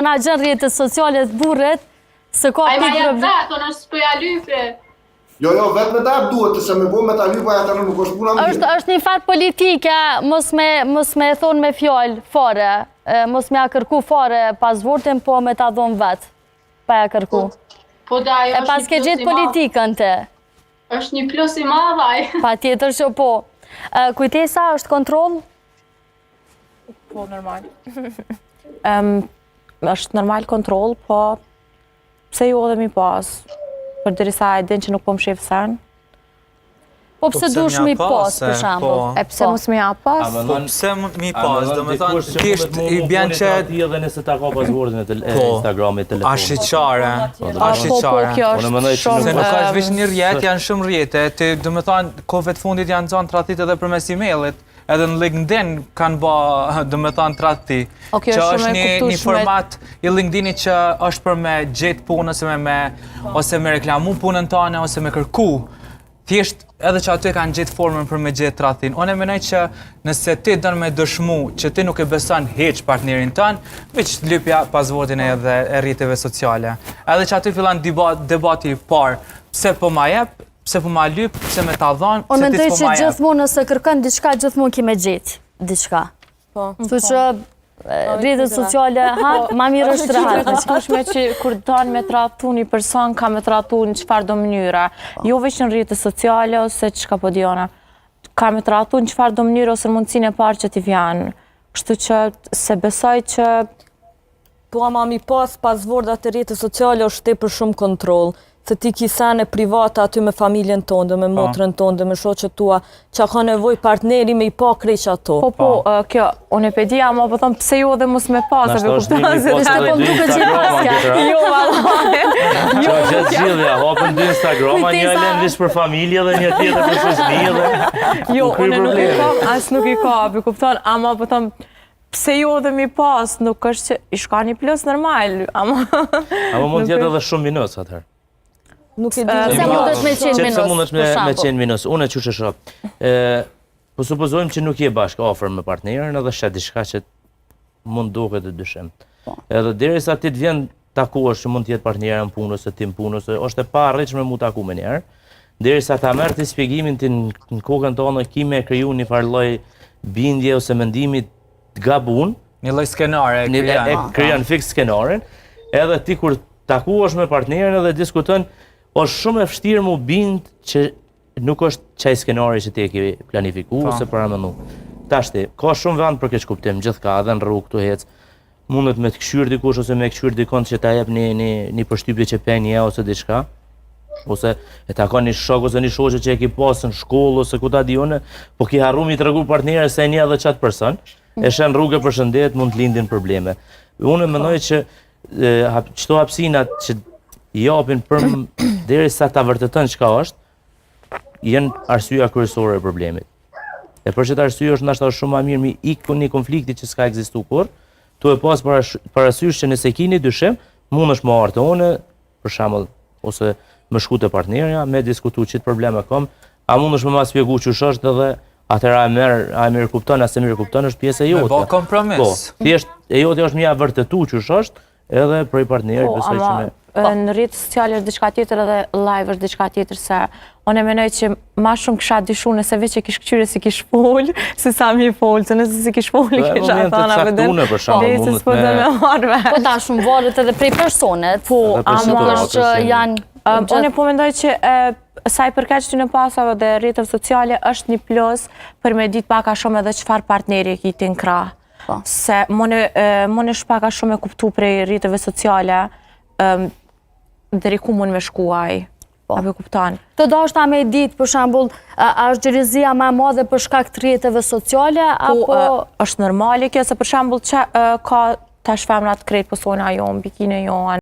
Na gjën rrjetet sociale të burret, se ka pikë problem. Ai ma jetë, tonë është për ja lypë. Jo, vetë me dap duhet, se me bo me ta lypa ja të nuk është puna mirë. Është një farë politike, mos me thonë me fjallë fare, mos me a kërku fare pas votin, po me ta dhonë vetë, pa ja kërku. E pas ke gjithë politikën te. Është një plus i madhaj. Pa tjetër që po. Kujtesa është kontrol? Po, normal. Është normal kontrol, po pse ju edhe mi pas? Për dirisa e din që nuk po më shifë sen. Po pse dush mi pas, për shambull? E pse mus mi a pas? Po pse mi pas, do me thonë, tisht i bjen që... Dhe nëse ta ka pasvordin e Instagramit, telefonit. Ashtë Po, kjo është shumë... Se nuk është vish një rjetë, janë shumë rjetë. Do me thonë, kove të fundit janë zonë tratit edhe për mes e-mailit. Edhe në LinkedIn kanë ba, do me thonë, trati. Që është një format i LinkedInit që është për me gjetë punë, ose me reklamu punën tane, ose me kërku. Thjesht edhe që aty kanë gjetë formën për me gjetë tratin. Unë e menoj që nëse ti dënë me dëshmu që ti nuk e beson heq partnerin tanë, veç lypja pasvordin edhe e rrjeteve sociale. Edhe që aty fillan debati parë, pse po ma jep, pse po ma lyp, pse me ta dhanë, pse ti s'po ma jep. O mendoj që gjithmonë nëse kërkën diçka, gjithmonë ki me gjetë diçka. Kështu që rrjetet sociale, ma mirë është rehat. Shkushme që kur danë me tratu një person, ka me tratu në qëfar do mënyra. Jo veç në rrjetet sociale, ose qëka po diona. Ka me tratu në qëfar do mënyra, ose në mundësin e parë që t'i vjanë. Kështu që se besoj që... Po ama mi pas vordat e rrjetet sociale është te për shumë kontrol. Se ti ki sene private aty me familjen tonë, me motrën tonë, me shoqet tua, që ka nevoj partneri me i pa krejq ato. Po, kjo, unë e pedia, ma po thëmë, pse jo dhe mos me pas, e kuptanë se... Ishte po duke që i paska. Jo, valane. Që gjithë gjithë, hapën dy Instagrama, një alen vish për familje dhe një tjetër për shoqni dhe... Jo, unë nuk i kam, as nuk i kam, e kuptanë, ama po thëmë, pse jo dhe mi pas, nuk është që i shka një plus normal, ama... Ama mund tjetë edhe shumë minus atëherë. Nuk e di. Se mundet me 100 minus, Se mundet me 100 minus. Unë e që që shop. Po supozojmë që nuk je bashkë ofër me partnerën edhe shet diçka që mund duket të dyshim. Edhe derisa ti të vjen takuash që mund tjetë partnerën në punë ose tim punë ose është e pa arritshme mu taku me njerë. Derisa ta merr ti shpjegimin ti në kokën tonë ki me kriju një farë lloj bindje ose mendimi të gabun. Një lloj skenare e krijan fix skenaren. Edhe ti kur takuash me partnerën edhe diskuton është shumë e vështirë mu bind që nuk është qaj skenari që ti e ke planifiku ose paramendu. Tashti, ka shumë vend për keq kuptim, gjithka, edhe në rrugë të hec. Mundet me të këshyr dikush ose me këshyr dikon që ta jep një përshtypje që penje ose diçka. Ose e ta ka një shok ose një shoqe që e ki pasë në shkollë ose ku ta dione, po ki harru mi të regu partnerë se një edhe qatë person, e shenë rrugë për shëndet mund të lindin probleme. Unë mendoj që qëto hapsinat që japin për deri sa ta vërtetën çka është, jenë arsyeja kryesore e problemit. E për çet arsye është ndoshta shumë më mirë mi ikë një konflikti që s'ka ekzistuar kurrë, tu e pas parasysh që nëse keni dyshim, mundesh më marrë unë, për shembull, ose më shku te partnerja, me diskutu çit probleme kam, a mundesh më shpjegu ç'është është edhe atëra a mirë kupton, as e mirë kupton është pjesë e jote. Me bë kompromis. Po, thjesht e jote është më vërtetu ç'është është, edhe për partnerit besoj që me... Në rrjetet sociale është diçka tjetër edhe live është diçka tjetër se unë e menoj që ma shumë kisha dyshu nëse veç e kish këqyre si kish fol, se sa mi fol, se nëse si kish fol, kisha thana vëdën, dhe se s'po dhe me marve. Po da shumë varet edhe prej personet, po ama që janë... Unë po mendoj që sa i përket që në pasave dhe rrjeteve sociale është një plus për me ditë paka shumë edhe çfarë partneri e kiti në krah. Se mone shpaka shumë e kuptu prej rrjeteve sociale deri ku mund me shkuaj, apo kupton. Të dashta me ditë, për shembull, a është xhelozia më e madhe për shkak të rrjeteve sociale apo është normale kjo se për shembull ka tash femrat krejt posojnë ajo, bikine jo,